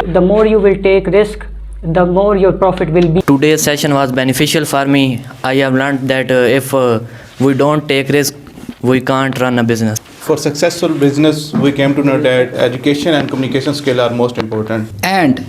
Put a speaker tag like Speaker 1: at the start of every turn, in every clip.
Speaker 1: the more you will take risk, the more your profit will be.
Speaker 2: Today's session was beneficial for me. I have learned that if we don't take risk, we can't run a business.
Speaker 3: For successful business, we came to know that education and communication skill are most important.
Speaker 4: And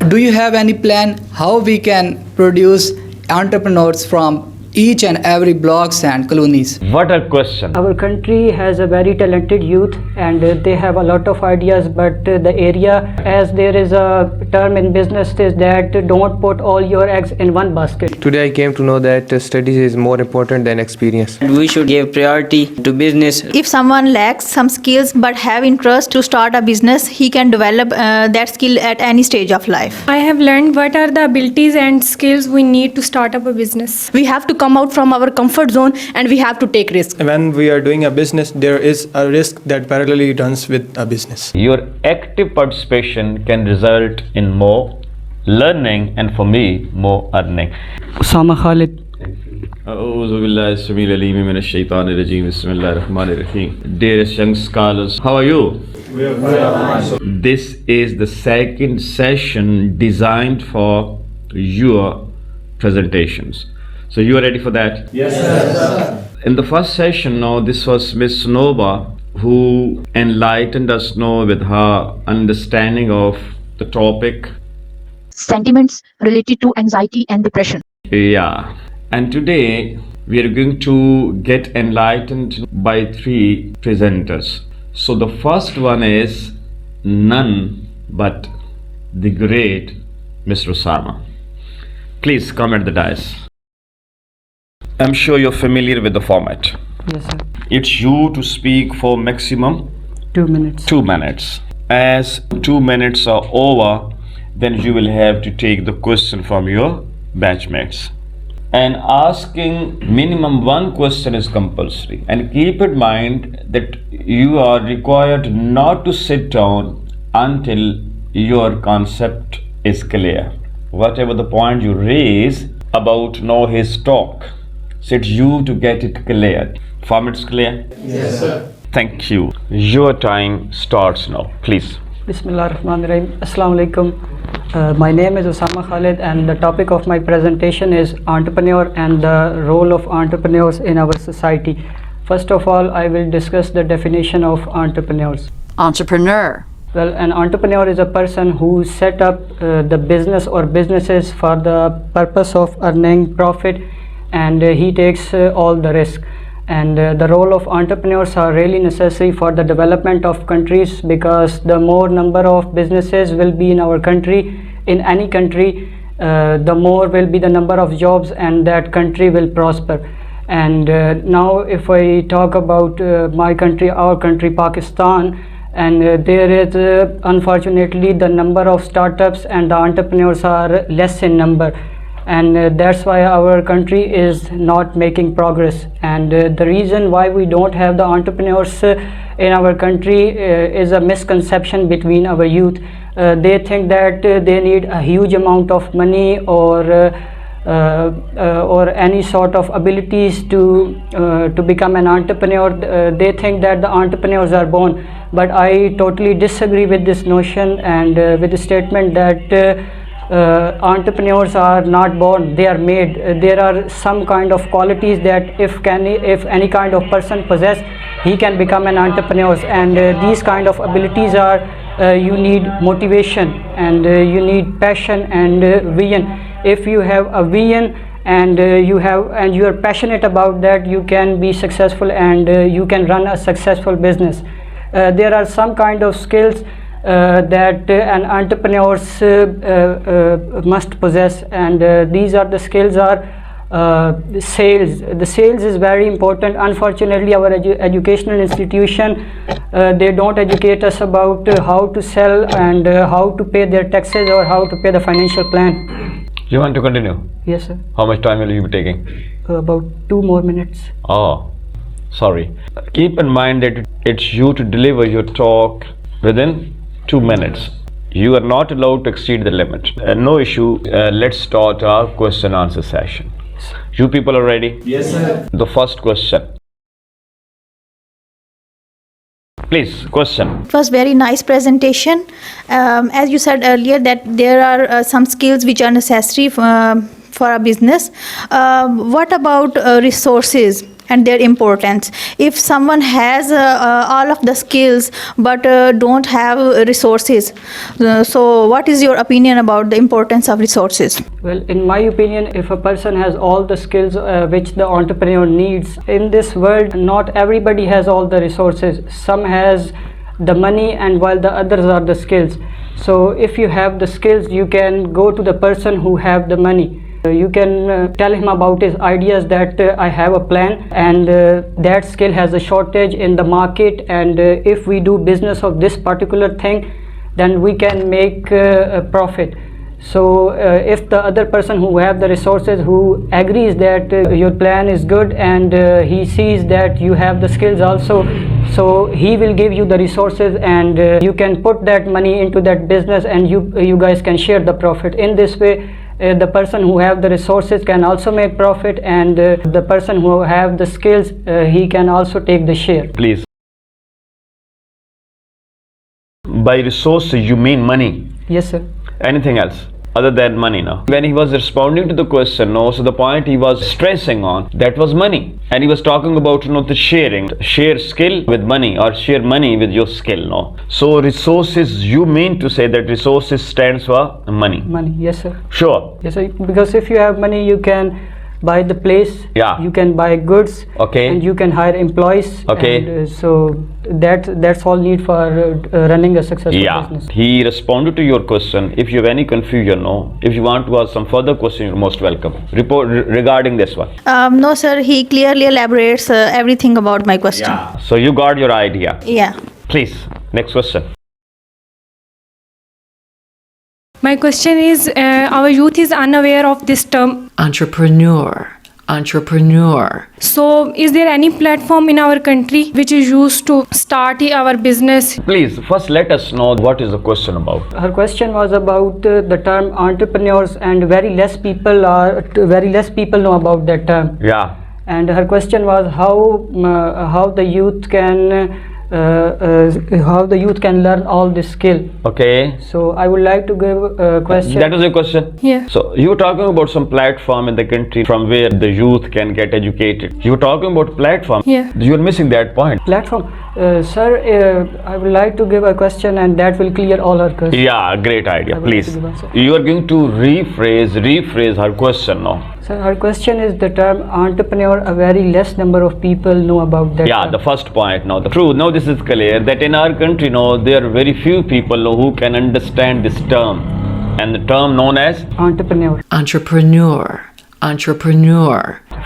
Speaker 4: do you have any plan how we can produce entrepreneurs from each and every blocks and colonies?
Speaker 5: What a question.
Speaker 1: Our country has a very talented youth and they have a lot of ideas, but the area, as there is a term in business, is that don't put all your eggs in one basket.
Speaker 6: Today I came to know that studies is more important than experience.
Speaker 2: And we should give priority to business.
Speaker 7: If someone lacks some skills but have interest to start a business, he can develop that skill at any stage of life.
Speaker 8: I have learned what are the abilities and skills we need to start up a business.
Speaker 9: We have to come out from our comfort zone and we have to take risks.
Speaker 6: When we are doing a business, there is a risk that parallelly runs with a business.
Speaker 5: Your active participation can result in more learning and, for me, more earning.
Speaker 1: Usama Khalid.
Speaker 10: أعوذ بالله السميع العليم من الشيطان الرجيم بسم الله الرحمن الرحيم. Dearest young scholars, how are you? This is the second session designed for your presentations. So you are ready for that?
Speaker 6: Yes, sir.
Speaker 10: In the first session, now this was Miss Nova who enlightened us now with her understanding of the topic.
Speaker 11: Sentiments related to anxiety and depression.
Speaker 10: Yeah. And today we are going to get enlightened by three presenters. So the first one is none but the great Mr. Usama. Please come at the dais. I'm sure you're familiar with the format.
Speaker 1: Yes, sir.
Speaker 10: It's you to speak for maximum
Speaker 1: 2 minutes.
Speaker 10: 2 minutes. As 2 minutes are over, then you will have to take the question from your batchmates. And asking minimum one question is compulsory. And keep in mind that you are required not to sit down until your concept is clear. Whatever the point you raise about know his talk, so it's you to get it clear. Format's clear?
Speaker 6: Yes, sir.
Speaker 10: Thank you. Your time starts now. Please.
Speaker 1: Bismillah ar-Rahman ar-Rahim. Assalamu alaikum. My name is Usama Khalid and the topic of my presentation is entrepreneur and the role of entrepreneurs in our society. First of all, I will discuss the definition of entrepreneurs.
Speaker 11: Entrepreneur.
Speaker 1: Well, an entrepreneur is a person who set up the business or businesses for the purpose of earning profit, and he takes all the risk. And the role of entrepreneurs are really necessary for the development of countries, because the more number of businesses will be in our country, in any country, the more will be the number of jobs and that country will prosper. And now if I talk about my country, our country, Pakistan, and there is unfortunately the number of startups and the entrepreneurs are less in number, and that's why our country is not making progress. And the reason why we don't have the entrepreneurs in our country is a misconception between our youth. They think that they need a huge amount of money or any sort of abilities to become an entrepreneur. They think that the entrepreneurs are born, but I totally disagree with this notion and with the statement that entrepreneurs are not born, they are made. There are some kind of qualities that if any kind of person possess, he can become an entrepreneur. And these kind of abilities are you need motivation and you need passion and vision. If you have a vision and you are passionate about that, you can be successful and you can run a successful business. There are some kind of skills that an entrepreneur must possess, and these are the skills are sales. The sales is very important. Unfortunately, our educational institution, they don't educate us about how to sell and how to pay their taxes or how to pay the financial plan.
Speaker 10: You want to continue?
Speaker 1: Yes, sir.
Speaker 10: How much time will you be taking?
Speaker 1: About 2 more minutes.
Speaker 10: Oh, sorry. Keep in mind that it's you to deliver your talk within 2 minutes. You are not allowed to exceed the limit. No issue. Let's start our question answer session. You people are ready?
Speaker 6: Yes, sir.
Speaker 10: The first question. Please, question.
Speaker 7: It was very nice presentation. As you said earlier that there are some skills which are necessary for a business. What about resources and their importance? If someone has all of the skills but don't have resources, so what is your opinion about the importance of resources?
Speaker 1: Well, in my opinion, if a person has all the skills which the entrepreneur needs, in this world, not everybody has all the resources. Some has the money, and while the others are the skills. So if you have the skills, you can go to the person who have the money. You can tell him about his ideas that I have a plan, and that skill has a shortage in the market, and if we do business of this particular thing, then we can make a profit. So if the other person who have the resources, who agrees that your plan is good, and he sees that you have the skills also, so he will give you the resources, and you can put that money into that business, and you guys can share the profit. In this way, the person who have the resources can also make profit, and the person who have the skills, he can also take the share.
Speaker 10: Please. By resources, you mean money?
Speaker 1: Yes, sir.
Speaker 10: Anything else other than money now? When he was responding to the question, no, so the point he was stressing on, that was money. And he was talking about, the sharing, share skill with money, or share money with your skill, no. So resources, you mean to say that resources stands for money?
Speaker 1: Money, yes, sir.
Speaker 10: Sure.
Speaker 1: Yes, sir. Because if you have money, you can buy the place,
Speaker 10: yeah,
Speaker 1: you can buy goods,
Speaker 10: okay,
Speaker 1: and you can hire employees,
Speaker 10: okay,
Speaker 1: and so that's all need for running a successful business.
Speaker 10: He responded to your question. If you have any confusion, no, if you want to ask some further question, you're most welcome. Report regarding this one.
Speaker 7: No, sir, he clearly elaborates everything about my question.
Speaker 10: Yeah, so you got your idea.
Speaker 7: Yeah.
Speaker 10: Please, next question.
Speaker 8: My question is, our youth is unaware of this term
Speaker 12: entrepreneur.
Speaker 8: So is there any platform in our country which is used to start our business?
Speaker 10: Please, first let us know what is the question about.
Speaker 1: Her question was about the term entrepreneurs, and very less people know about that term.
Speaker 10: Yeah.
Speaker 1: And her question was how the youth can learn all this skill.
Speaker 10: Okay.
Speaker 1: So I would like to give a question.
Speaker 10: That was your question?
Speaker 8: Yeah.
Speaker 10: So you were talking about some platform in the country from where the youth can get educated. You were talking about platform.
Speaker 8: Yeah.
Speaker 10: You are missing that point.
Speaker 1: Platform. Sir, I would like to give a question, and that will clear all her questions.
Speaker 10: Yeah, great idea. Please. You are going to rephrase her question now.
Speaker 1: Sir, her question is the term entrepreneur, a very less number of people know about that.
Speaker 10: Yeah,
Speaker 1: term.
Speaker 10: the first point now. The truth, now this is clear that in our country now there are very few people who can understand this term, and the term known as
Speaker 12: Entrepreneur.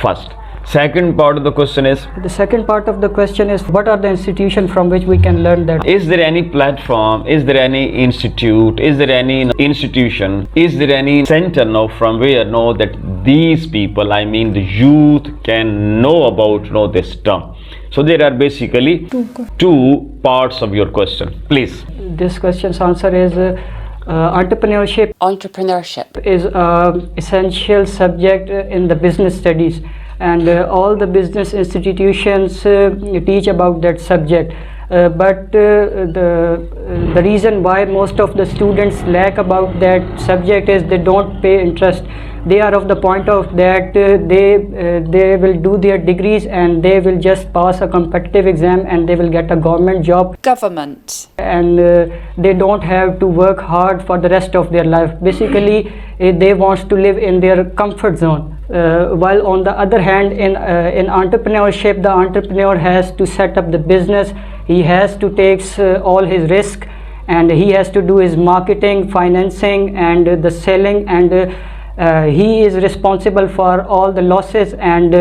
Speaker 10: First. Second part of the question is?
Speaker 1: The second part of the question is, what are the institutions from which we can learn that?
Speaker 10: Is there any platform, is there any institute, is there any institution, is there any center now from where know that these people, I mean the youth, can know about this term? So there are basically two parts of your question. Please.
Speaker 1: This question's answer is entrepreneurship is an essential subject in the business studies, and all the business institutions teach about that subject. But the reason why most of the students lack about that subject is they don't pay interest. They are of the point of that they will do their degrees, and they will just pass a competitive exam, and they will get a government job. And they don't have to work hard for the rest of their life. Basically, they want to live in their comfort zone. While on the other hand, in entrepreneurship, the entrepreneur has to set up the business. He has to take all his risk, and he has to do his marketing, financing, and the selling, and he is responsible for all the losses, and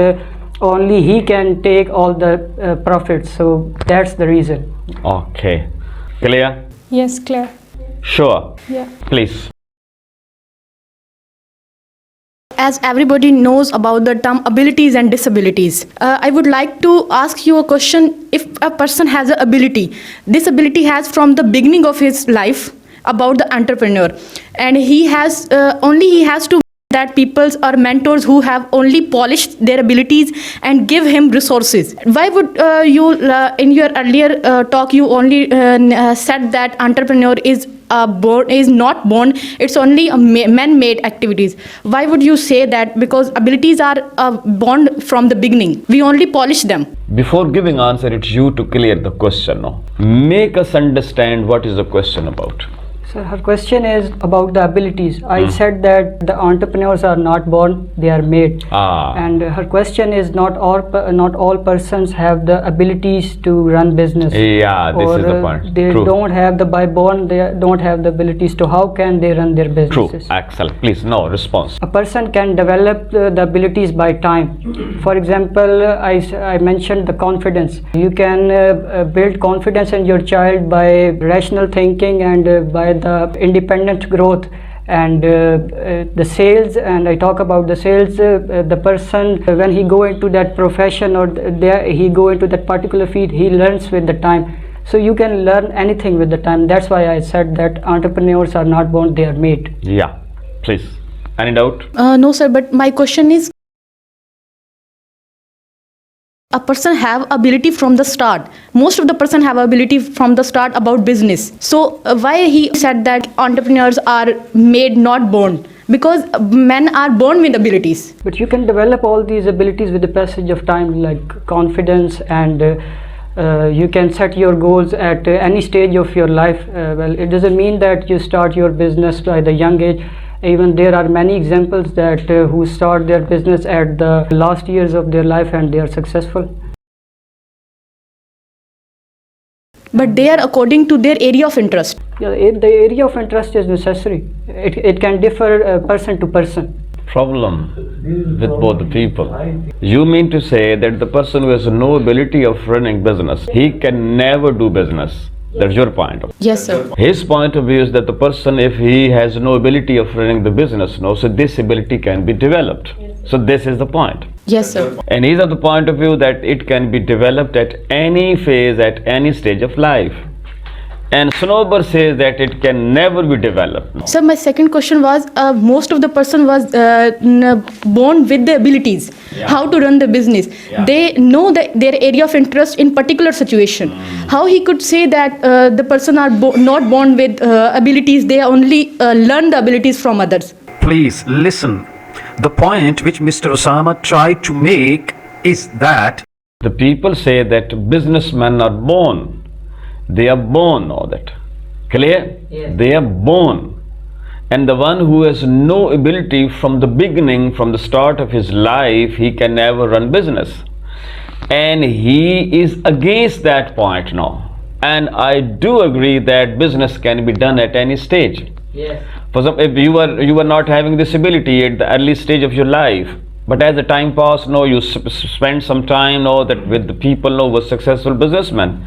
Speaker 1: only he can take all the profits. So that's the reason.
Speaker 10: Okay. Clear?
Speaker 8: Yes, clear.
Speaker 10: Sure.
Speaker 8: Yeah.
Speaker 10: Please.
Speaker 9: As everybody knows about the term abilities and disabilities, I would like to ask you a question. If a person has an ability, this ability has from the beginning of his life about the entrepreneur, and he has to that peoples are mentors who have only polished their abilities and give him resources. Why would you, in your earlier talk, you only said that entrepreneur is not born, it's only a man-made activities. Why would you say that? Because abilities are born from the beginning. We only polish them.
Speaker 10: Before giving answer, it's you to clear the question. No? Make us understand what is the question about.
Speaker 1: So her question is about the abilities. I said that the entrepreneurs are not born, they are made. And her question is not all persons have the abilities to run business.
Speaker 10: Yeah, this is the point.
Speaker 1: They
Speaker 10: True.
Speaker 1: don't have the by born, they don't have the abilities to how can they run their businesses.
Speaker 10: True. Excellent. Please, no response.
Speaker 1: A person can develop the abilities by time. For example, I mentioned the confidence. You can build confidence in your child by rational thinking and by the independent growth. And the sales, and I talk about the sales, the person when he go into that profession or he go into that particular field, he learns with the time. So you can learn anything with the time. That's why I said that entrepreneurs are not born, they are made.
Speaker 10: Yeah, please. Any doubt?
Speaker 9: No, sir, but my question is, a person have ability from the start. Most of the person have ability from the start about business. So why he said that entrepreneurs are made, not born? Because men are born with abilities.
Speaker 1: But you can develop all these abilities with the passage of time, like confidence, and you can set your goals at any stage of your life. Well, it doesn't mean that you start your business by the young age. Even there are many examples that who start their business at the last years of their life and they are successful.
Speaker 9: But they are according to their area of interest.
Speaker 1: Yeah, the area of interest is necessary. It can differ person to person.
Speaker 10: Problem with both the people. You mean to say that the person who has no ability of running business, he can never do business. That's your point.
Speaker 9: Yes, sir.
Speaker 10: His point of view is that the person, if he has no ability of running the business, no, so this ability can be developed. So this is the point.
Speaker 9: Yes, sir.
Speaker 10: And he's of the point of view that it can be developed at any phase, at any stage of life. And Snowber says that it can never be developed.
Speaker 9: So my second question was, most of the person was born with the abilities, how to run the business. They know that their area of interest in particular situation. How he could say that the person are not born with abilities, they only learn the abilities from others?
Speaker 13: Please listen. The point which Mr. Usama tried to make is that
Speaker 10: the people say that businessmen are born. They are born, all that. Clear? Yes. They are born. And the one who has no ability from the beginning, from the start of his life, he can never run business. And he is against that point now. And I do agree that business can be done at any stage. Yes. For example, if you were not having this ability at the early stage of your life, but as the time passed, no, you spend some time, no, that with the people, no, were successful businessmen.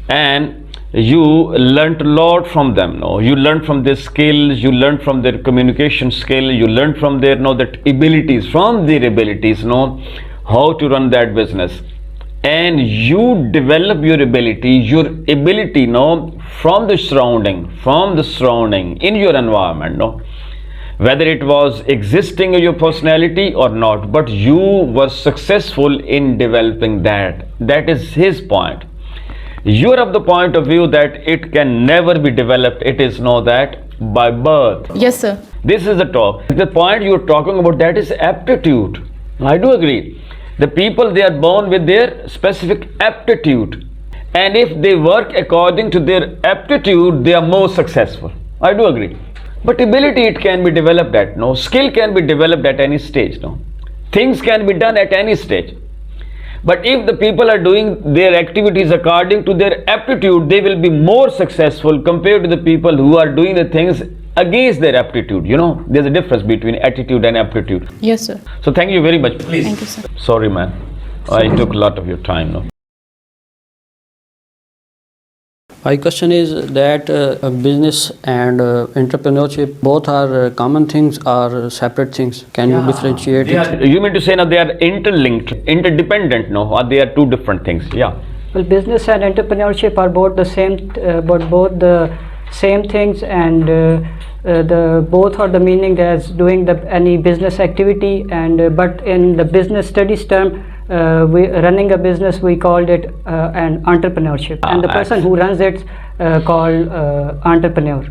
Speaker 10: And you learned a lot from them, no? You learned from their skills, you learned from their communication skill, you learned from their, no, that abilities, from their abilities, no, how to run that business. And you develop your ability, no, from the surrounding, in your environment, no? Whether it was existing in your personality or not, but you were successful in developing that. That is his point. You are of the point of view that it can never be developed. It is no that by birth.
Speaker 9: Yes, sir.
Speaker 10: This is the talk. The point you are talking about, that is aptitude. I do agree. The people, they are born with their specific aptitude. And if they work according to their aptitude, they are more successful. I do agree. But ability, it can be developed at, no. Skill can be developed at any stage, no. Things can be done at any stage. But if the people are doing their activities according to their aptitude, they will be more successful compared to the people who are doing the things against their aptitude. You know, there's a difference between attitude and aptitude.
Speaker 9: Yes, sir.
Speaker 10: So thank you very much. Please.
Speaker 9: Thank you, sir.
Speaker 10: Sorry, man. I took a lot of your time now.
Speaker 14: My question is that business and entrepreneurship, both are common things or separate things? Can you differentiate it?
Speaker 10: You mean to say now they are interlinked, interdependent, no? Or they are two different things? Yeah.
Speaker 1: Well, business and entrepreneurship are both the same, but both the same things, and the both are the meaning as doing any business activity, and but in the business studies term, running a business, we called it an entrepreneurship, and the person who runs it called entrepreneur.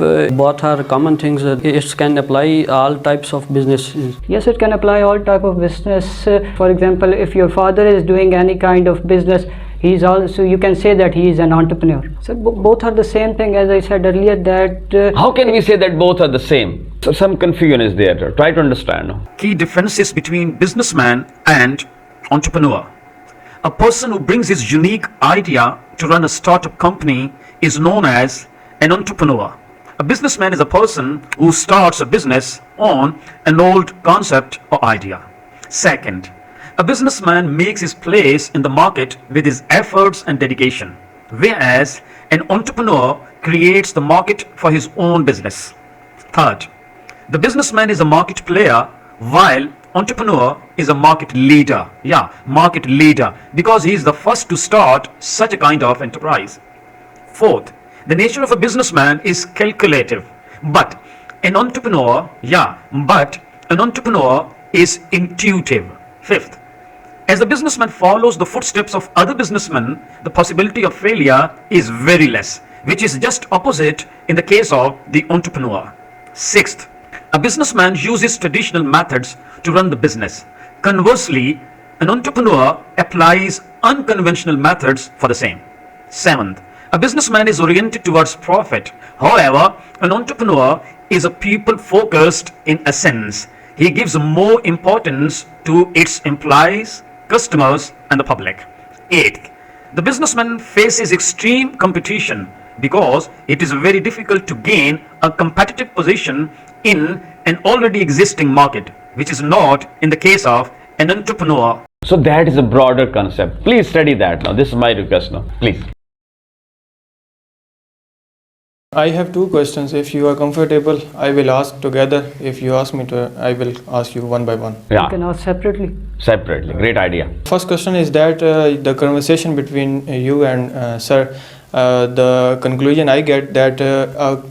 Speaker 14: If both are common things, it can apply all types of businesses.
Speaker 1: Yes, it can apply all type of business. For example, if your father is doing any kind of business, he's also, you can say that he is an entrepreneur. So both are the same thing, as I said earlier, that
Speaker 10: How can we say that both are the same? So some confusion is there. Try to understand.
Speaker 13: Key differences between businessman and entrepreneur. A person who brings his unique idea to run a startup company is known as an entrepreneur. A businessman is a person who starts a business on an old concept or idea. Second, a businessman makes his place in the market with his efforts and dedication, whereas an entrepreneur creates the market for his own business. Third, the businessman is a market player while entrepreneur is a market leader. Market leader, because he is the first to start such a kind of enterprise. Fourth, the nature of a businessman is calculative, but an entrepreneur is intuitive. Fifth, as the businessman follows the footsteps of other businessmen, the possibility of failure is very less, which is just opposite in the case of the entrepreneur. Sixth, a businessman uses traditional methods to run the business. Conversely, an entrepreneur applies unconventional methods for the same. Seventh, a businessman is oriented towards profit. However, an entrepreneur is a people-focused in essence. He gives more importance to its employees, customers, and the public. Eighth, the businessman faces extreme competition because it is very difficult to gain a competitive position in an already existing market, which is not in the case of an entrepreneur.
Speaker 10: So that is a broader concept. Please study that now. This is my request now. Please.
Speaker 6: I have two questions. If you are comfortable, I will ask together. If you ask me to, I will ask you one by one.
Speaker 10: Yeah.
Speaker 1: You can ask separately.
Speaker 10: Separately. Great idea.
Speaker 6: First question is that the conversation between you and sir, the conclusion I get that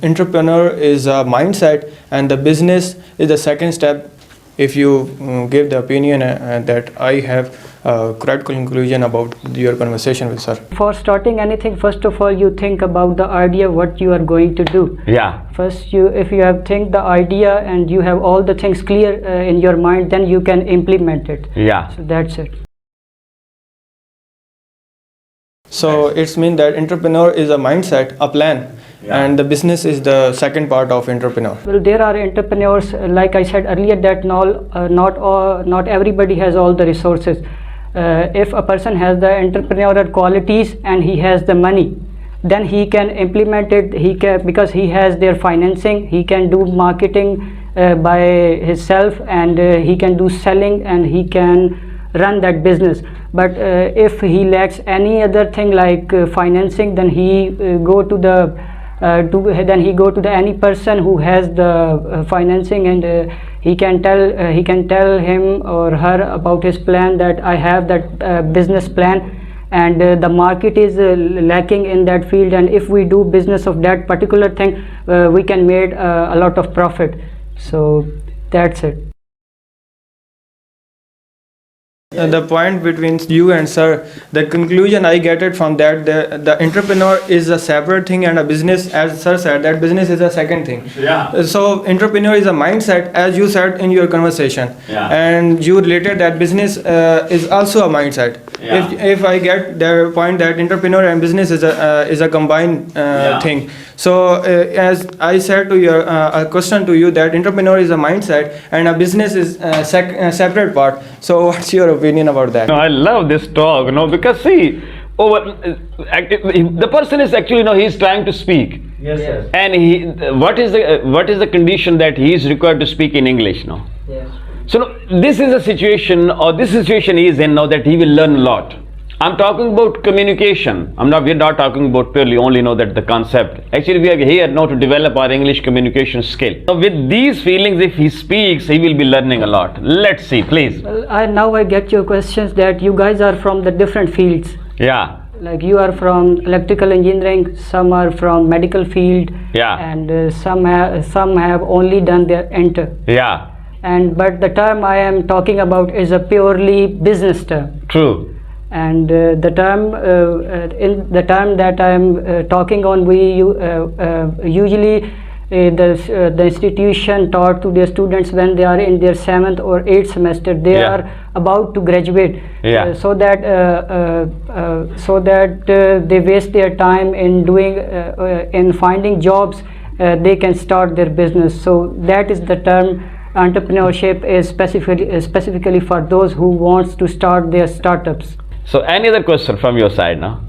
Speaker 6: entrepreneur is a mindset and the business is the second step. If you give the opinion that I have correct conclusion about your conversation with sir.
Speaker 1: For starting anything, first of all, you think about the idea, what you are going to do.
Speaker 10: Yeah.
Speaker 1: First, if you have think the idea and you have all the things clear in your mind, then you can implement it.
Speaker 10: Yeah.
Speaker 1: So that's it.
Speaker 6: So it's mean that entrepreneur is a mindset, a plan. Yeah. And the business is the second part of entrepreneur.
Speaker 1: Well, there are entrepreneurs, like I said earlier, that not everybody has all the resources. If a person has the entrepreneurial qualities and he has the money, then he can implement it. He can, because he has their financing, he can do marketing by himself, and he can do selling, and he can run that business. But if he lacks any other thing like financing, then he go to the any person who has the financing, and he can tell him or her about his plan, that I have that business plan, and the market is lacking in that field, and if we do business of that particular thing, we can make a lot of profit. So that's it.
Speaker 6: The point between you and sir, the conclusion I get it from that the entrepreneur is a separate thing and a business, as sir said, that business is a second thing.
Speaker 10: Yeah.
Speaker 6: So entrepreneur is a mindset, as you said in your conversation.
Speaker 10: Yeah.
Speaker 6: And you related that business is also a mindset.
Speaker 10: Yeah.
Speaker 6: If I get the point that entrepreneur and business is a combined thing. So as I said to your a question to you, that entrepreneur is a mindset and a business is a separate part. So what's your opinion about that?
Speaker 10: No, I love this talk, because see, the person is actually, he's trying to speak.
Speaker 14: Yes.
Speaker 10: And what is the condition that he is required to speak in English now?
Speaker 14: Yes.
Speaker 10: So this is a situation, or this situation he is in now, that he will learn a lot. I'm talking about communication. We're not talking about purely only that the concept. Actually, we are here now to develop our English communication skill. So with these feelings, if he speaks, he will be learning a lot. Let's see, please.
Speaker 1: Well, now I get your questions, that you guys are from the different fields.
Speaker 10: Yeah.
Speaker 1: Like you are from electrical engineering, some are from medical field, and some have only done their enter. But the term I am talking about is a purely business term.
Speaker 10: True.
Speaker 1: And the term that I am talking on, we usually the institution taught to their students when they are in their 7th or 8th semester. They are about to graduate, so that they waste their time in doing in finding jobs. They can start their business. So that is the term. Entrepreneurship is specifically for those who wants to start their startups.
Speaker 10: So any other question from your side now?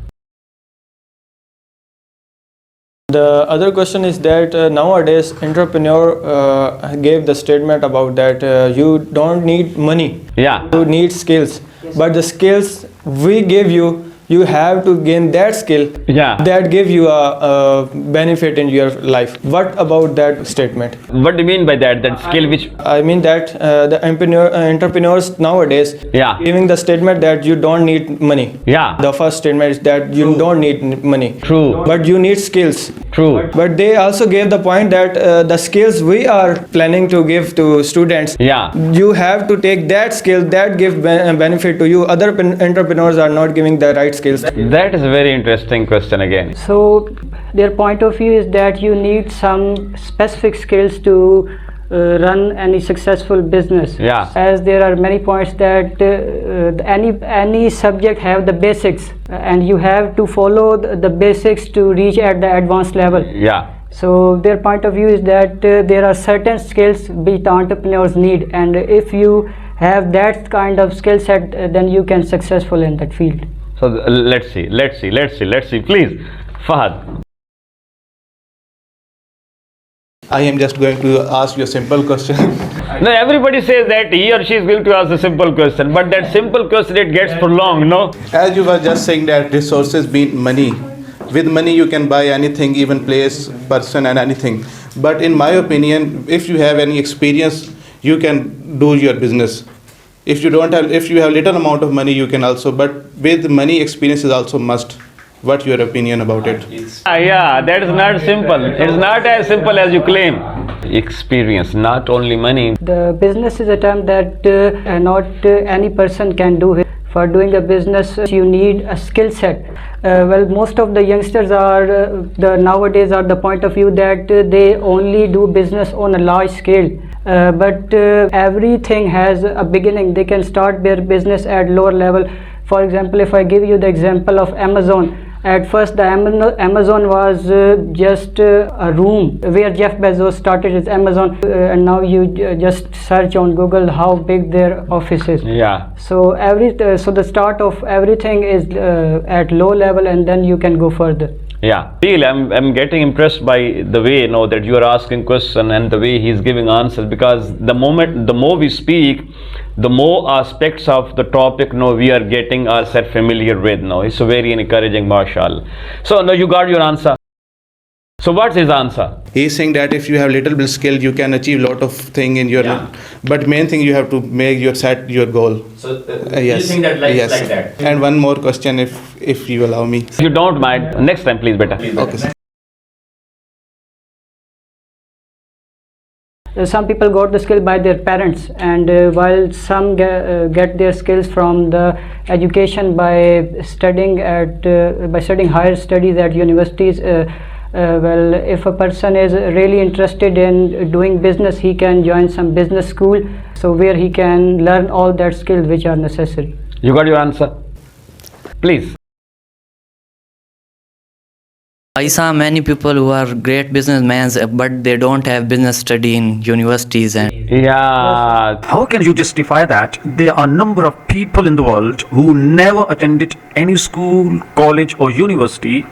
Speaker 6: The other question is that nowadays entrepreneur gave the statement about that you don't need money, you need skills, but the skills we give you, you have to gain that skill that give you a benefit in your life. What about that statement?
Speaker 10: What do you mean by that? That skill which?
Speaker 6: I mean that the entrepreneurs nowadays giving the statement that you don't need money. The first statement is that you don't need money.
Speaker 10: True.
Speaker 6: But you need skills.
Speaker 10: True.
Speaker 6: But they also gave the point that the skills we are planning to give to students, you have to take that skill that give benefit to you. Other entrepreneurs are not giving the right skills.
Speaker 10: That is a very interesting question again.
Speaker 1: So their point of view is that you need some specific skills to run any successful business. As there are many points that any subject have the basics, and you have to follow the basics to reach at the advanced level. So their point of view is that there are certain skills which the entrepreneurs need, and if you have that kind of skill set, then you can successful in that field.
Speaker 10: So let's see, please, Fahad.
Speaker 3: I am just going to ask you a simple question.
Speaker 10: No, everybody says that he or she is going to ask a simple question, but that simple question, it gets prolonged, no?
Speaker 3: As you were just saying that resources mean money. With money you can buy anything, even place, person and anything. But in my opinion, if you have any experience, you can do your business. If you have little amount of money, you can also, but with money, experience is also must. What's your opinion about it?
Speaker 10: That is not simple. It's not as simple as you claim. Experience, not only money.
Speaker 1: The business is a term that not any person can do. For doing a business, you need a skill set. Well, most of the youngsters nowadays are the point of view that they only do business on a large scale. But everything has a beginning. They can start their business at lower level. For example, if I give you the example of Amazon, at first the Amazon was just a room where Jeff Bezos started his Amazon, and now you just search on Google how big their office is. So so the start of everything is at low level, and then you can go further.
Speaker 10: Really, I'm getting impressed by the way that you are asking question and the way he's giving answers, because the more we speak, the more aspects of the topic we are getting ourselves familiar with. It's very encouraging, mashallah. So now you got your answer. So what's his answer?
Speaker 3: He's saying that if you have little bit skill, you can achieve lot of thing in your but main thing you have to make set your goal. So yes. You think that like that? And one more question, if you allow me.
Speaker 10: If you don't mind, next time please, beta.
Speaker 3: Okay.
Speaker 1: Some people got the skill by their parents, and while some get their skills from the education by studying higher studies at universities. Well, if a person is really interested in doing business, he can join some business school, so where he can learn all that skills which are necessary.
Speaker 10: You got your answer? Please.
Speaker 2: I saw many people who are great businessmen, but they don't have business study in universities.
Speaker 13: How can you justify that? There are a number of people in the world who never attended any school, college or university,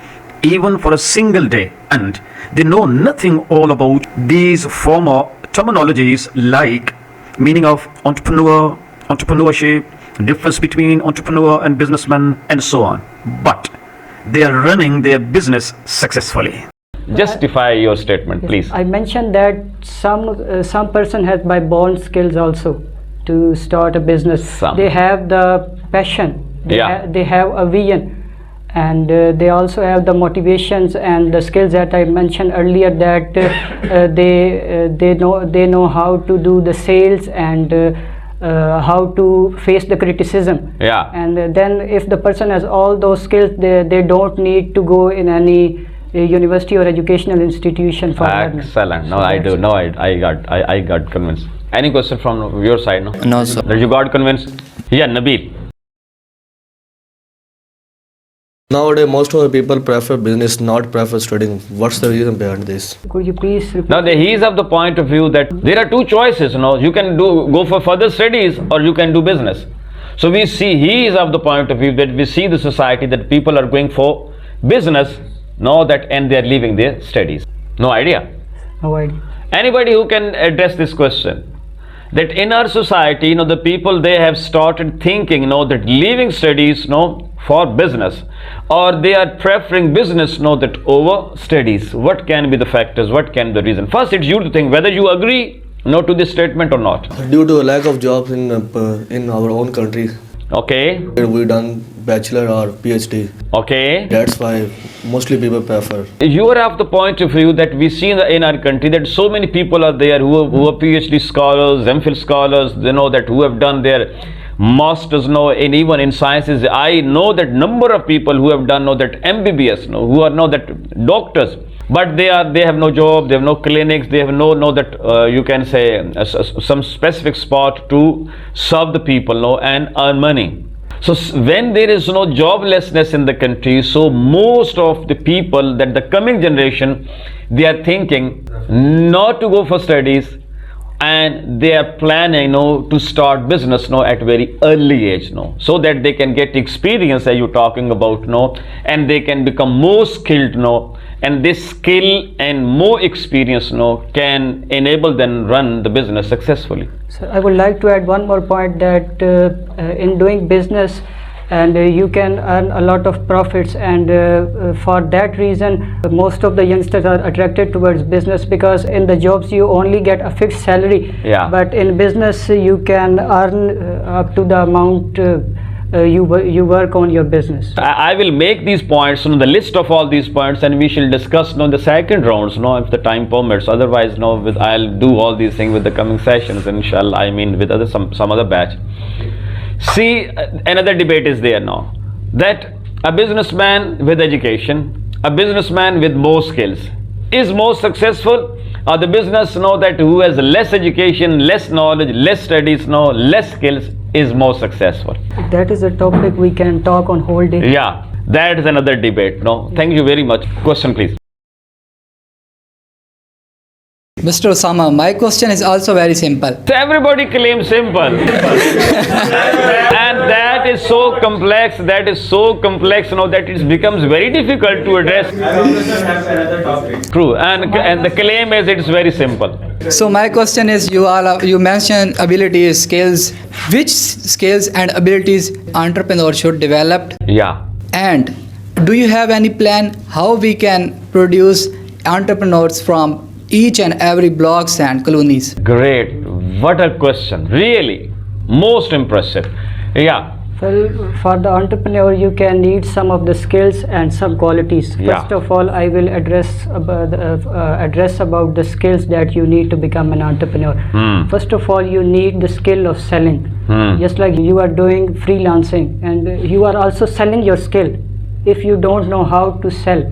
Speaker 13: even for a single day, and they know nothing all about these former terminologies like meaning of entrepreneur, entrepreneurship, difference between entrepreneur and businessman, and so on. But they are running their business successfully.
Speaker 10: Justify your statement, please.
Speaker 1: I mentioned that some person has by born skills also to start a business. They have the passion. They have a vision. and they also have the motivations and the skills that I mentioned earlier, that they know how to do the sales and how to face the criticism.
Speaker 5: Yeah.
Speaker 1: And then if the person has all those skills, they don't need to go in any university or educational institution for learning.
Speaker 5: Excellent. No,
Speaker 1: So
Speaker 5: I
Speaker 1: that's
Speaker 5: do. No, I got convinced. Any question from your side? No.
Speaker 2: No, sir.
Speaker 5: That you got convinced? Yeah, Nabil.
Speaker 15: Nowadays, most of the people prefer business, not prefer studying. What's the reason behind this?
Speaker 1: Could you please repeat?
Speaker 5: Now, he is of the point of view that there are two choices. You can go for further studies or you can do business. So he is of the point of view that we see the society that people are going for business, and they are leaving their studies. No idea?
Speaker 1: No idea.
Speaker 5: Anybody who can address this question? That in our society, the people, they have started thinking, that leaving studies, for business, or they are preferring business, that over studies. What can be the factors? What can be the reason? First, it's you to think whether you agree, to this statement or not.
Speaker 15: Due to a lack of jobs in our own country.
Speaker 5: Okay.
Speaker 15: We done bachelor or PhD.
Speaker 5: Okay.
Speaker 15: That's why mostly people prefer.
Speaker 5: You are of the point of view that we see in our country that so many people are there who are PhD scholars, MPhil scholars, that who have done their masters, and even in sciences. I know that number of people who have done that MBBS, who are that doctors, but they have no job, they have no clinics, they have no that you can say some specific spot to serve the people, and earn money. So when there is no joblessness in the country, so most of the people, that the coming generation, they are thinking not to go for studies, and they are planning to start business at very early age, so that they can get experience, as you're talking about, and they can become more skilled, and this skill and more experience can enable them run the business successfully.
Speaker 1: So I would like to add one more point, that in doing business, and you can earn a lot of profits, and for that reason most of the youngsters are attracted towards business, because in the jobs you only get a fixed salary, but in business you can earn up to the amount you work on your business.
Speaker 5: I will make these points, the list of all these points, and we shall discuss the second rounds, if the time permits. Otherwise, I'll do all these things with the coming sessions, inshallah. With some other batch. See, another debate is there now, that a businessman with education, a businessman with more skills is more successful, or the business that who has less education, less knowledge, less studies, less skills is more successful.
Speaker 1: That is a topic we can talk on whole day.
Speaker 5: Yeah, that is another debate. Thank you very much. Question, please.
Speaker 4: Mr. Usama, my question is also very simple.
Speaker 5: So everybody claims simple. And that is so complex, that it becomes very difficult to address. True, and the claim is it's very simple.
Speaker 4: So my question is, you mentioned abilities, skills. Which skills and abilities entrepreneurs should develop?
Speaker 5: Yeah.
Speaker 4: And do you have any plan how we can produce entrepreneurs from each and every blocks and colonies?
Speaker 5: Great. What a question. Really. Most impressive. Yeah.
Speaker 1: Well, for the entrepreneur, you can need some of the skills and some qualities. First of all, I will address about the skills that you need to become an entrepreneur. First of all, you need the skill of selling. Just like you are doing freelancing, and you are also selling your skill. If you don't know how to sell,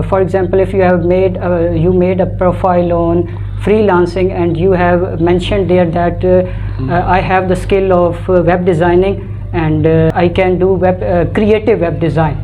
Speaker 1: for example, if you have made a profile on freelancing, and you have mentioned there that I have the skill of web designing, and I can do creative web design.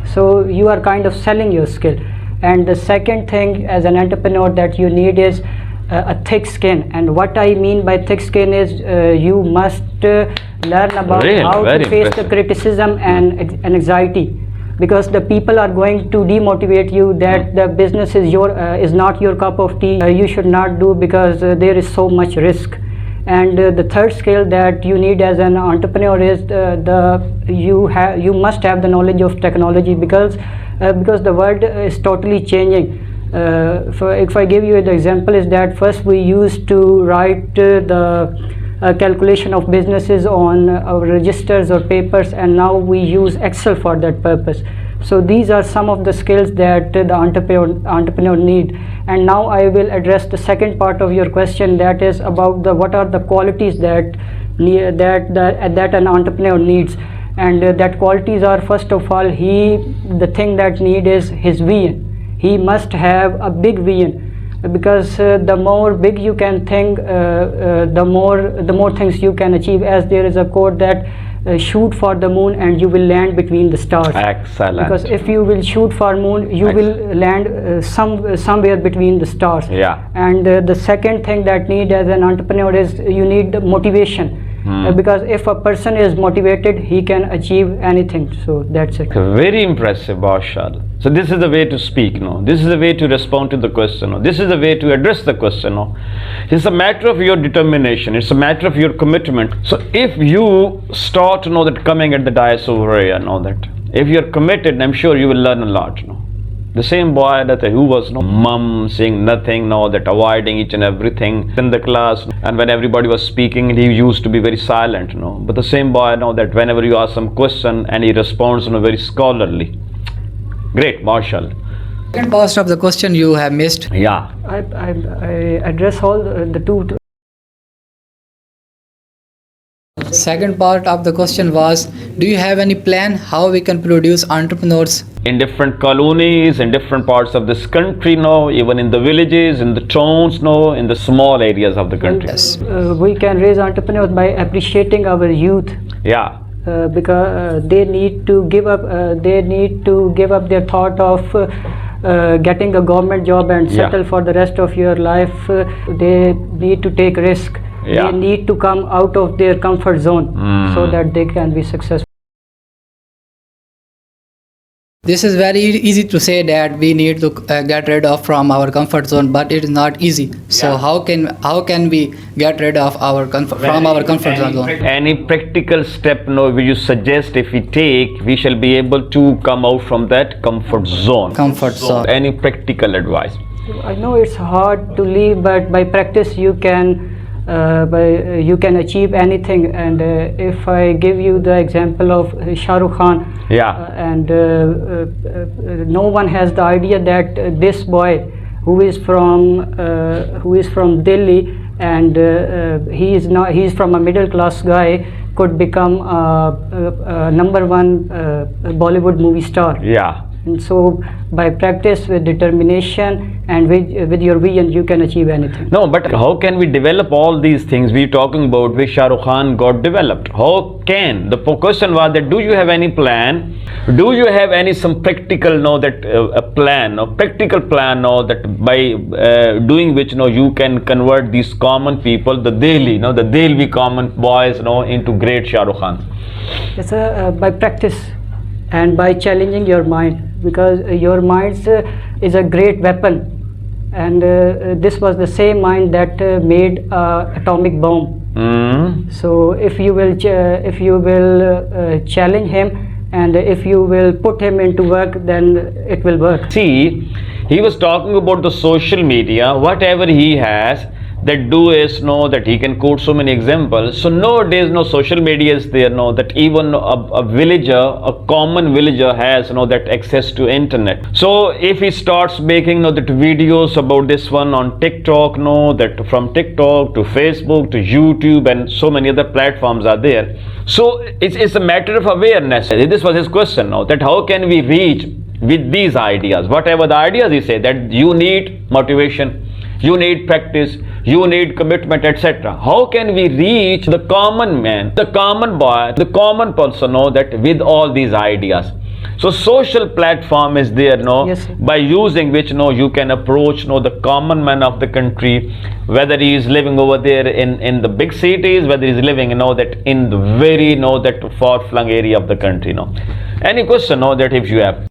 Speaker 1: So you are kind of selling your skill. And the second thing as an entrepreneur that you need is a thick skin. And what I mean by thick skin is you must learn about how to face the criticism and anxiety. Because the people are going to demotivate you that the business is not your cup of tea, you should not do because there is so much risk. And the third skill that you need as an entrepreneur is you must have the knowledge of technology, because the world is totally changing. If I give you the example is that first we used to write calculation of businesses on our registers or papers, and now we use Excel for that purpose. So these are some of the skills that the entrepreneur need. And now I will address the second part of your question, that is about what are the qualities that an entrepreneur needs. And that qualities are, first of all, the thing that need is his vision. He must have a big vision, because the more big you can think, the more things you can achieve. As there is a quote that shoot for the moon and you will land between the stars.
Speaker 5: Excellent.
Speaker 1: Because if you will shoot for moon, you will land somewhere between the stars.
Speaker 5: Yeah.
Speaker 1: And the second thing that need as an entrepreneur is you need motivation. Because if a person is motivated, he can achieve anything. So that's it.
Speaker 5: Very impressive, Bashar. So this is the way to speak, no? This is the way to respond to the question, no? This is the way to address the question, no? It's a matter of your determination. It's a matter of your commitment. So if you start to know that coming at the dais over here, know that if you're committed, I'm sure you will learn a lot, no? The same boy that who was mum, saying nothing, that avoiding each and everything in the class, and when everybody was speaking, he used to be very silent, But the same boy that whenever you ask some question and he responds, very scholarly. Great, Marshall.
Speaker 4: Second part of the question you have missed.
Speaker 5: Yeah.
Speaker 1: I address all the two.
Speaker 4: Second part of the question was, do you have any plan how we can produce entrepreneurs?
Speaker 5: In different colonies, in different parts of this country, even in the villages, in the towns, in the small areas of the country.
Speaker 4: Yes.
Speaker 1: We can raise entrepreneurs by appreciating our youth.
Speaker 5: Yeah.
Speaker 1: Because they need to give up. They need to give up their thought of getting a government job and settle for the rest of your life. They need to take risk.
Speaker 5: Yeah.
Speaker 1: They need to come out of their comfort zone so that they can be successful.
Speaker 4: This is very easy to say that we need to get rid of from our comfort zone, but it is not easy. So how can we get rid of our comfort zone?
Speaker 5: Any practical step will you suggest if we take, we shall be able to come out from that comfort zone? Any practical advice?
Speaker 1: I know it's hard to leave, but by practice you can achieve anything. And if I give you the example of Shah Rukh Khan, and no one has the idea that this boy who is from Delhi, and he's from a middle class guy, could become a number one Bollywood movie star.
Speaker 5: Yeah.
Speaker 1: And so by practice, with determination and with your vision, you can achieve anything.
Speaker 5: No, but how can we develop all these things we're talking about which Shah Rukh Khan got developed? How can? The question was that do you have any plan? Do you have some practical a practical plan that by doing which you can convert these common people, the Delhi common boys into great Shah Rukh Khan?
Speaker 1: It's by practice and by challenging your mind, because your mind is a great weapon, and this was the same mind that made atomic bomb. So if you will challenge him, and if you will put him into work, then it will work.
Speaker 5: See, he was talking about the social media, whatever he has, that do is that he can quote so many examples. So nowadays social media is there, that even a villager, a common villager has that access to internet. So if he starts making that videos about this one on TikTok, that from TikTok to Facebook to YouTube and so many other platforms are there. So it's a matter of awareness. This was his question that how can we reach with these ideas, whatever the ideas he said, that you need motivation, you need practice, you need commitment, etc. How can we reach the common man, the common boy, the common person, that with all these ideas? So social platform is there, by using which you can approach the common man of the country, whether he is living over there in the big cities, whether he is living that in the very that far-flung area of the country. Any question that if you have?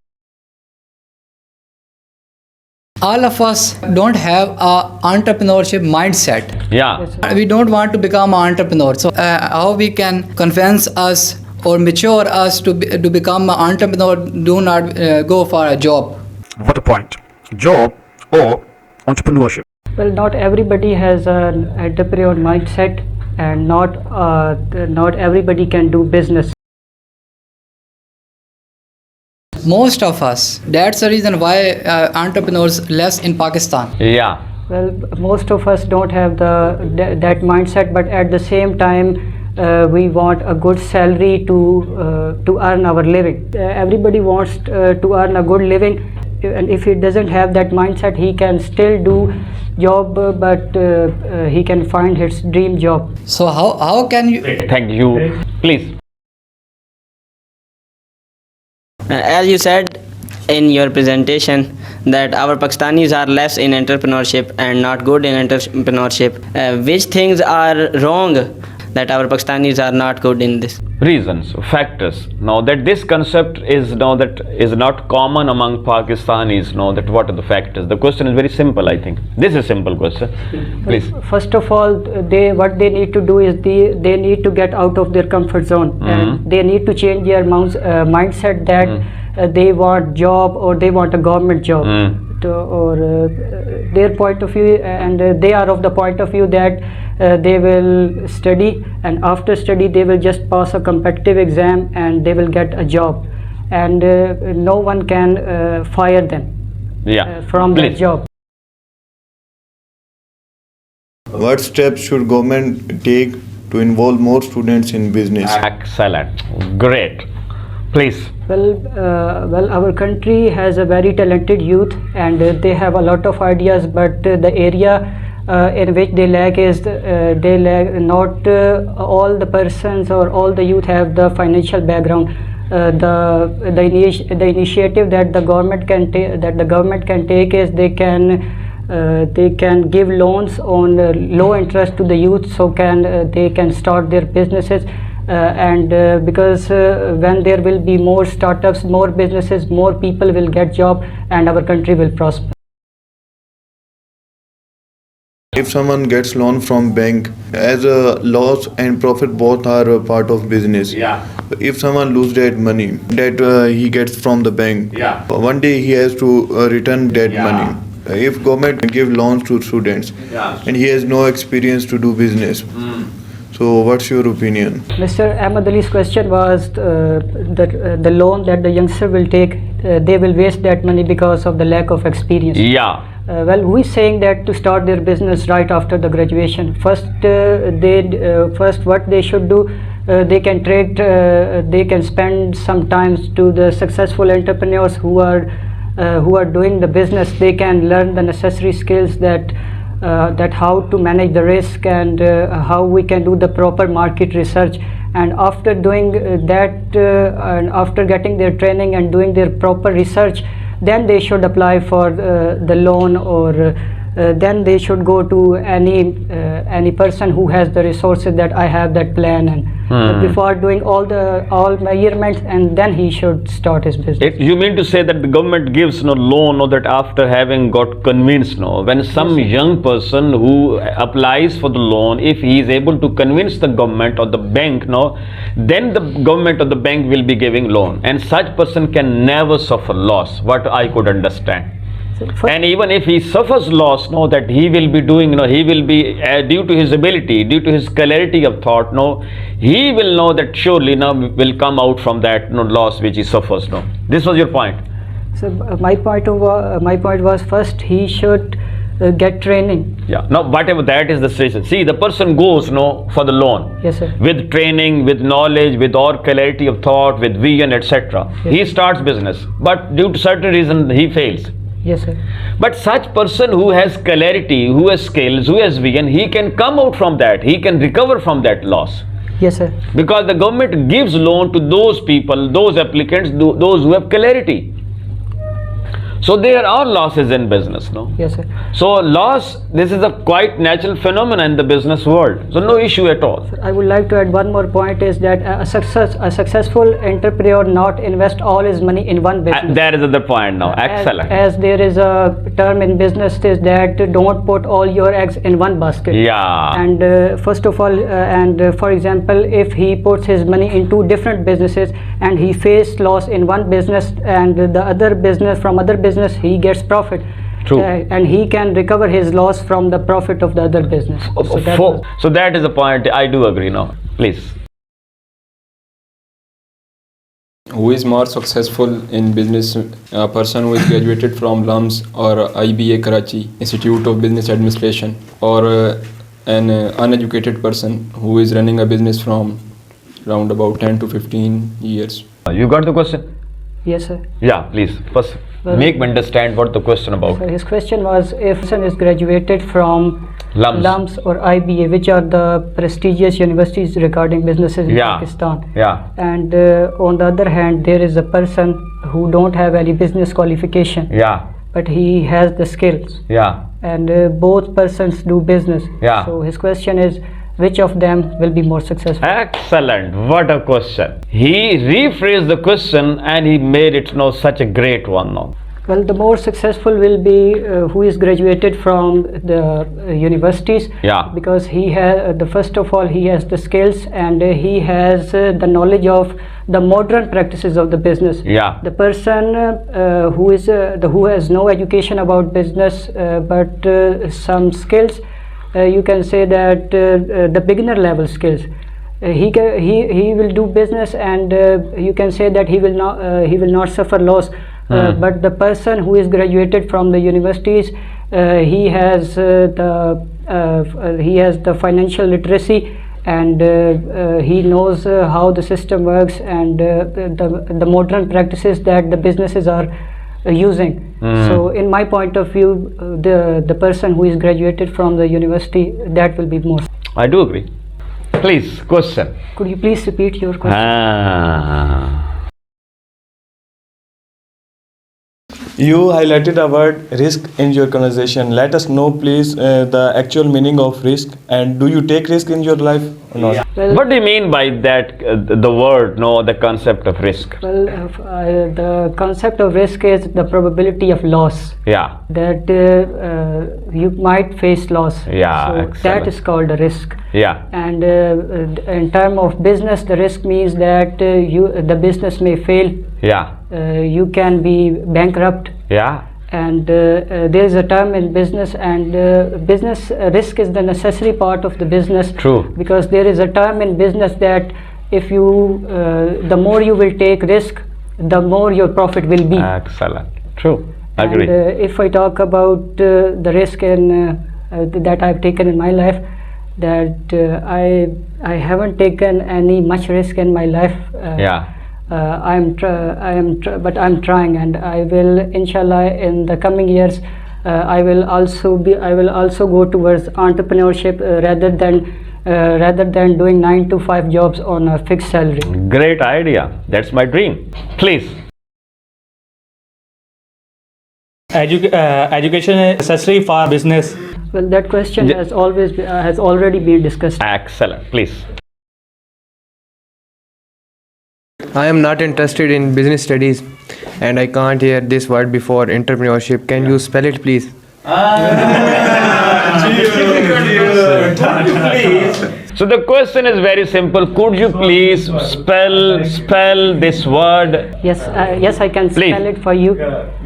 Speaker 4: All of us don't have a entrepreneurship mindset.
Speaker 5: Yeah.
Speaker 4: We don't want to become an entrepreneur. So how we can convince us or mature us to become an entrepreneur? Do not go for a job.
Speaker 13: What a point. Job or entrepreneurship?
Speaker 1: Well, not everybody has an entrepreneur mindset. and not everybody can do business.
Speaker 4: Most of us, that's the reason why entrepreneurs less in Pakistan.
Speaker 5: Yeah.
Speaker 1: Well, most of us don't have that mindset, but at the same time, we want a good salary to earn our living. Everybody wants to earn a good living, and if he doesn't have that mindset, he can still do job, but he can find his dream job.
Speaker 4: So how can you?
Speaker 5: Thank you. Please.
Speaker 16: As you said in your presentation that our Pakistanis are less in entrepreneurship and not good in entrepreneurship, which things are wrong that our Pakistanis are not good in this?
Speaker 5: Reasons, factors. Now that this concept is not common among Pakistanis. Now that what are the factors? The question is very simple. I think this is a simple question. Please.
Speaker 1: First of all, what they need to do is they need to get out of their comfort zone, and they need to change their mindset that they want job or they want a government job. Or their point of view, and they are of the point of view that they will study, and after study they will just pass a competitive exam and they will get a job, and no one can fire them from that job.
Speaker 17: What steps should government take to involve more students in business?
Speaker 5: Excellent. Great. Please.
Speaker 1: Well, our country has a very talented youth, and they have a lot of ideas, but the area in which they lack is they lack not all the persons or all the youth have the financial background. The initiative that the government can take is they can give loans on low interest to the youth, so they can start their businesses. Because when there will be more startups, more businesses, more people will get job, and our country will prosper.
Speaker 17: If someone gets loan from bank, as a loss and profit both are a part of business. If someone lose that money that he gets from the bank, one day he has to return that money. If government give loans to students and he has no experience to do business, so what's your opinion?
Speaker 1: Mr. Ahmad Ali's question was that the loan that the youngster will take, they will waste that money because of the lack of experience. Well, we're saying that to start their business right after the graduation, first what they should do, they can trade, they can spend some time to the successful entrepreneurs who are doing the business. They can learn the necessary skills that how to manage the risk, and how we can do the proper market research. And after doing that, and after getting their training and doing their proper research, then they should apply for the loan, or then they should go to any person who has the resources that I have that plan, and before doing all measurements, and then he should start his business.
Speaker 5: You mean to say that the government gives no loan, or that after having got convinced, when some young person who applies for the loan, if he is able to convince the government or the bank, then the government or the bank will be giving loan, and such person can never suffer loss, what I could understand. And even if he suffers loss, that he will be doing, he will be due to his ability, due to his clarity of thought, he will know that surely will come out from that loss which he suffers. This was your point.
Speaker 1: So my point was, first he should get training.
Speaker 5: Now whatever that is the situation. See, the person goes for the loan.
Speaker 1: Yes, sir.
Speaker 5: With training, with knowledge, with all clarity of thought, with vision, etc.
Speaker 1: Yes.
Speaker 5: He starts business, but due to certain reason he fails.
Speaker 1: Yes, sir.
Speaker 5: But such person who has clarity, who has skills, who has vision, he can come out from that. He can recover from that loss.
Speaker 1: Yes, sir.
Speaker 5: Because the government gives loan to those people, those applicants, those who have clarity. So there are losses in business,
Speaker 1: Yes, sir.
Speaker 5: So loss, this is a quite natural phenomenon in the business world. So no issue at all.
Speaker 1: I would like to add one more point, is that a successful entrepreneur not invest all his money in one business.
Speaker 5: That is the point now. Excellent.
Speaker 1: As there is a term in business is that don't put all your eggs in one basket. And first of all, for example, if he puts his money in two different businesses and he faced loss in one business, and the other business he gets profit,
Speaker 5: True.
Speaker 1: And he can recover his loss from the profit of the other business.
Speaker 5: So that is the point. I do agree now. Please.
Speaker 18: Who is more successful in business, a person who is graduated from LUMS or IBA Karachi Institute of Business Administration, or an uneducated person who is running a business from around about 10 to 15 years?
Speaker 5: You got the question?
Speaker 1: Yes, sir.
Speaker 5: Yeah, please. First, make me understand what the question about.
Speaker 1: So his question was, if a person is graduated from LUMS or IBA, which are the prestigious universities regarding businesses in Pakistan.
Speaker 5: Yeah.
Speaker 1: And on the other hand, there is a person who don't have any business qualification.
Speaker 5: Yeah.
Speaker 1: But he has the skills.
Speaker 5: Yeah.
Speaker 1: And both persons do business.
Speaker 5: Yeah.
Speaker 1: So his question is, which of them will be more successful?
Speaker 5: Excellent. What a question. He rephrased the question and he made it such a great one now.
Speaker 1: Well, the more successful will be who is graduated from the universities.
Speaker 5: Yeah.
Speaker 1: Because he has, first of all, he has the skills and he has the knowledge of the modern practices of the business.
Speaker 5: Yeah.
Speaker 1: The person who has no education about business but some skills, you can say that the beginner level skills. He will do business and you can say that he will not suffer loss. But the person who is graduated from the universities, he has the financial literacy and he knows how the system works and the modern practices that the businesses are using. So in my point of view, the person who is graduated from the university, that will be more.
Speaker 5: I do agree. Please, question.
Speaker 1: Could you please repeat your question?
Speaker 6: You highlighted the word risk in your conversation. Let us know, please, the actual meaning of risk, and do you take risk in your life or not?
Speaker 1: Well,
Speaker 5: what do you mean by that, the word, the concept of risk?
Speaker 1: Well, the concept of risk is the probability of loss.
Speaker 5: Yeah.
Speaker 1: That you might face loss.
Speaker 5: Yeah,
Speaker 1: so
Speaker 5: excellent.
Speaker 1: that is called a risk.
Speaker 5: Yeah.
Speaker 1: And in terms of business, the risk means that the business may fail.
Speaker 5: Yeah.
Speaker 1: You can be bankrupt.
Speaker 5: Yeah.
Speaker 1: And there is a term in business, and business risk is the necessary part of the business.
Speaker 5: True.
Speaker 1: Because there is a term in business that if you, the more you will take risk, the more your profit will be.
Speaker 5: Excellent. True. Agree.
Speaker 1: And if I talk about the risk that I've taken in my life, that I haven't taken any much risk in my life.
Speaker 5: Yeah.
Speaker 1: But I'm trying, and I will, inshallah, in the coming years, I will also go towards entrepreneurship rather than doing 9 to 5 jobs on a fixed salary.
Speaker 5: Great idea. That's my dream. Please.
Speaker 19: Education is necessary for business.
Speaker 1: Well, that question has already been discussed.
Speaker 5: Excellent. Please.
Speaker 20: I am not interested in business studies and I can't hear this word before, entrepreneurship. Can you spell it, please?
Speaker 5: So the question is very simple. Could you please spell this word?
Speaker 1: Yes, I can spell it for you.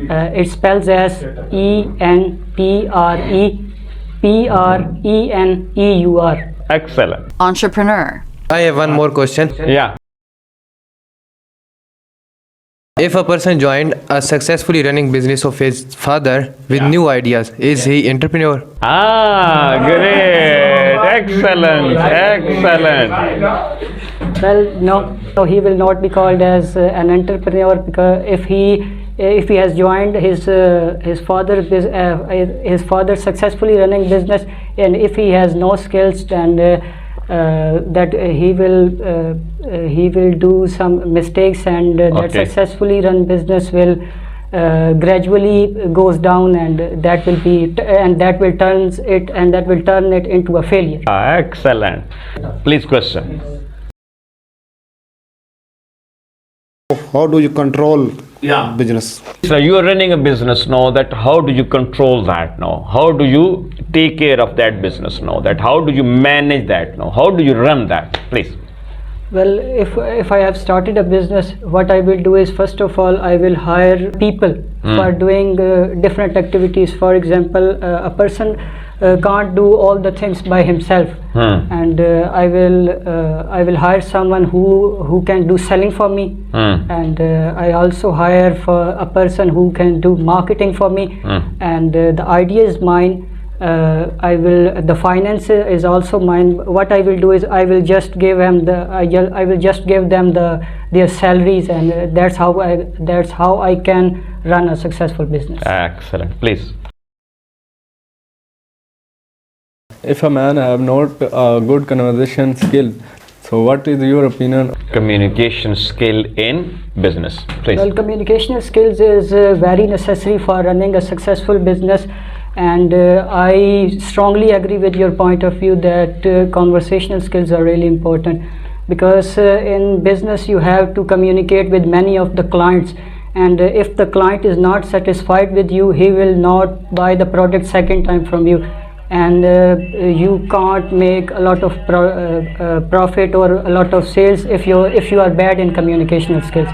Speaker 1: It spells as ENTREPRENEUR.
Speaker 5: Excellent.
Speaker 12: Entrepreneur.
Speaker 20: I have one more question.
Speaker 5: Yeah.
Speaker 20: If a person joined a successfully running business of his father with new ideas, is he entrepreneur?
Speaker 5: Great. Excellent.
Speaker 1: Well, no, he will not be called as an entrepreneur, because if he has joined his father successfully running business, and if he has no skills, then that he will do some mistakes, and that successfully run business will gradually goes down, and that will turn it into a failure.
Speaker 5: Excellent. Please question.
Speaker 21: How do you control business?
Speaker 5: So you are running a business now. That how do you control that now? How do you take care of that business now? That how do you manage that now? How do you run that? Please.
Speaker 1: Well, if I have started a business, what I will do is, first of all, I will hire people for doing different activities. For example, a person can't do all the things by himself, and I will hire someone who can do selling for me, and I also hire for a person who can do marketing for me, and the idea is mine. The finance is also mine. What I will do is, I will just give them their salaries, and that's how I can run a successful business.
Speaker 5: Excellent. Please.
Speaker 6: If a man have not a good conversation skill, so what is your opinion?
Speaker 5: Communication skill in business, please.
Speaker 1: Well, communication skills is very necessary for running a successful business, and I strongly agree with your point of view that conversational skills are really important, because in business you have to communicate with many of the clients, and if the client is not satisfied with you, he will not buy the product second time from you, and you can't make a lot of profit or a lot of sales if you are bad in communicational skills.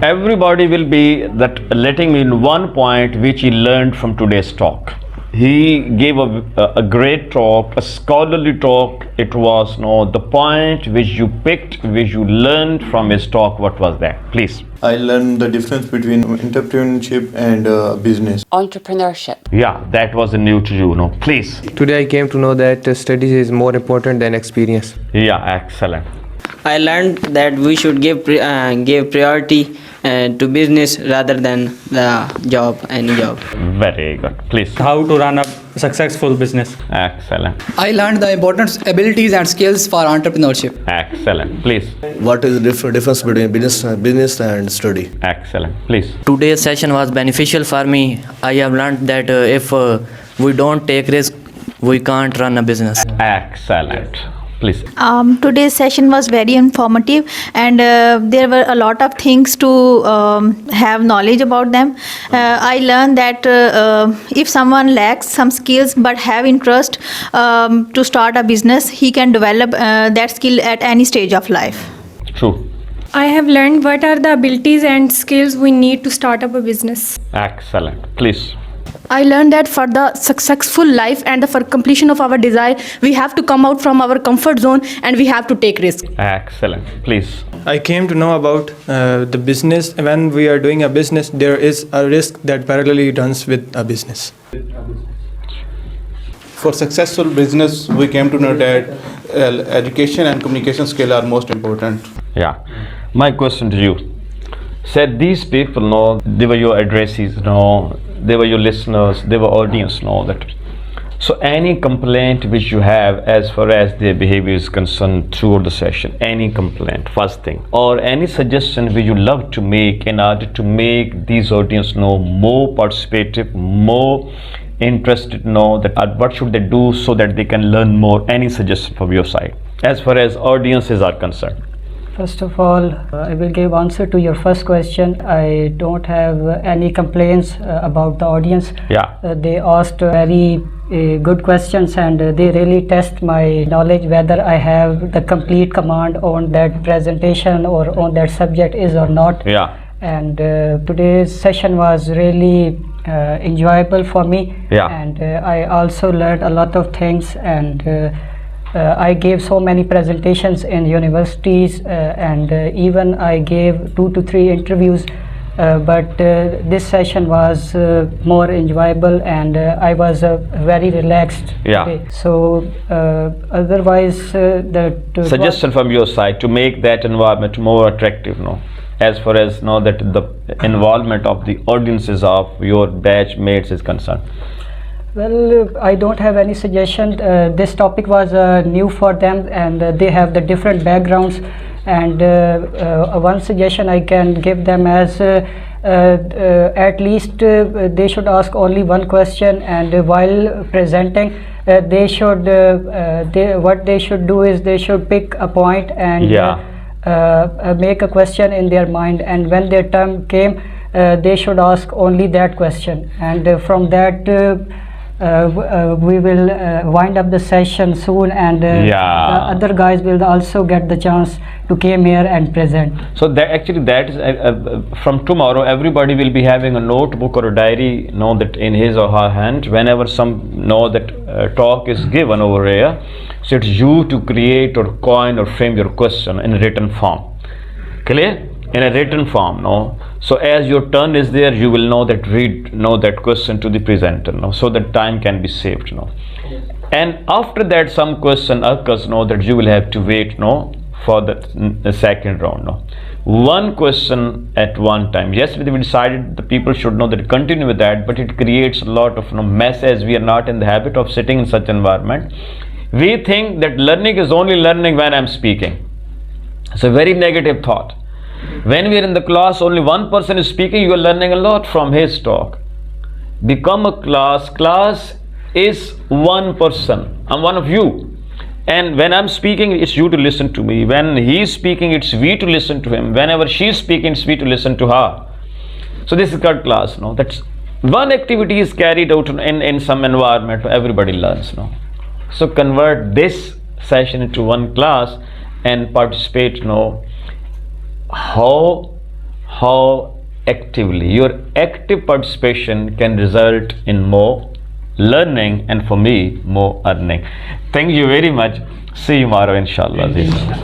Speaker 5: Everybody will be letting me in one point which he learned from today's talk. He gave a great talk, a scholarly talk. It was the point which you picked, which you learned from his talk. What was that? Please.
Speaker 17: I learned the difference between entrepreneurship and business.
Speaker 12: Entrepreneurship.
Speaker 5: Yeah, that was new to you, Please.
Speaker 20: Today I came to know that studies is more important than experience.
Speaker 5: Yeah, excellent.
Speaker 16: I learned that we should give priority to business rather than any job.
Speaker 5: Very good. Please.
Speaker 19: How to run a successful business.
Speaker 5: Excellent.
Speaker 4: I learned the important abilities and skills for entrepreneurship.
Speaker 5: Excellent. Please.
Speaker 15: What is the difference between business and study?
Speaker 5: Excellent. Please.
Speaker 2: Today's session was beneficial for me. I have learned that if we don't take risk, we can't run a business.
Speaker 5: Excellent. Please.
Speaker 7: Today's session was very informative, and there were a lot of things to have knowledge about them. I learned that if someone lacks some skills but have interest to start a business, he can develop that skill at any stage of life.
Speaker 5: True.
Speaker 8: I have learned what are the abilities and skills we need to start up a business.
Speaker 5: Excellent. Please.
Speaker 9: I learned that for the successful life and for completion of our desire, we have to come out from our comfort zone and we have to take risks.
Speaker 5: Excellent. Please.
Speaker 6: I came to know about the business. When we are doing a business, there is a risk that parallelly runs with a business.
Speaker 3: For successful business, we came to know that education and communication skill are most important.
Speaker 5: Yeah. My question to you. Said these people, they were your addressees, they were your listeners, they were audience, that. So any complaint which you have as far as their behavior is concerned throughout the session, any complaint, first thing, or any suggestion which you love to make in order to make these audience more participative, more interested, that what should they do so that they can learn more, any suggestion from your side as far as audiences are concerned?
Speaker 1: First of all, I will give answer to your first question. I don't have any complaints about the audience.
Speaker 5: Yeah.
Speaker 1: They asked very good questions, and they really test my knowledge whether I have the complete command on that presentation or on that subject is or not.
Speaker 5: Yeah.
Speaker 1: And today's session was really enjoyable for me.
Speaker 5: Yeah.
Speaker 1: And I also learned a lot of things, and I gave so many presentations in universities, and even I gave 2 to 3 interviews, but this session was more enjoyable, and I was very relaxed.
Speaker 5: Yeah.
Speaker 1: today. So otherwise
Speaker 5: suggestion from your side to make that environment more attractive, as far as that the involvement of the audiences of your batch mates is concerned.
Speaker 1: Well, I don't have any suggestion. This topic was new for them, and they have the different backgrounds, and one suggestion I can give them as at least they should ask only one question, and while presenting they should what they should do is they should pick a point and make a question in their mind, and when their turn came they should ask only that question, and from that we will wind up the session soon, and the other guys will also get the chance to come here and present.
Speaker 5: So that actually that is from tomorrow everybody will be having a notebook or a diary, that in his or her hand whenever some that talk is given over here. So it's you to create or coin or frame your question in written form. Clear? In a written form, So as your turn is there, you will read that question to the presenter, so that time can be saved, And after that, some question occurs, that you will have to wait, for the second round, One question at one time. Yes, we decided the people should that continue with that, but it creates a lot of mess, as we are not in the habit of sitting in such environment. We think that learning is only learning when I'm speaking. It's a very negative thought. When we are in the class, only one person is speaking, you are learning a lot from his talk. Become a class. Class is one person. I'm one of you. And when I'm speaking, it's you to listen to me. When he's speaking, it's we to listen to him. Whenever she's speaking, it's we to listen to her. So this is called class. That's one activity is carried out in some environment where everybody learns. So convert this session into one class and participate. How actively your active participation can result in more learning and, for me, more earning. Thank you very much. See you tomorrow, inshallah.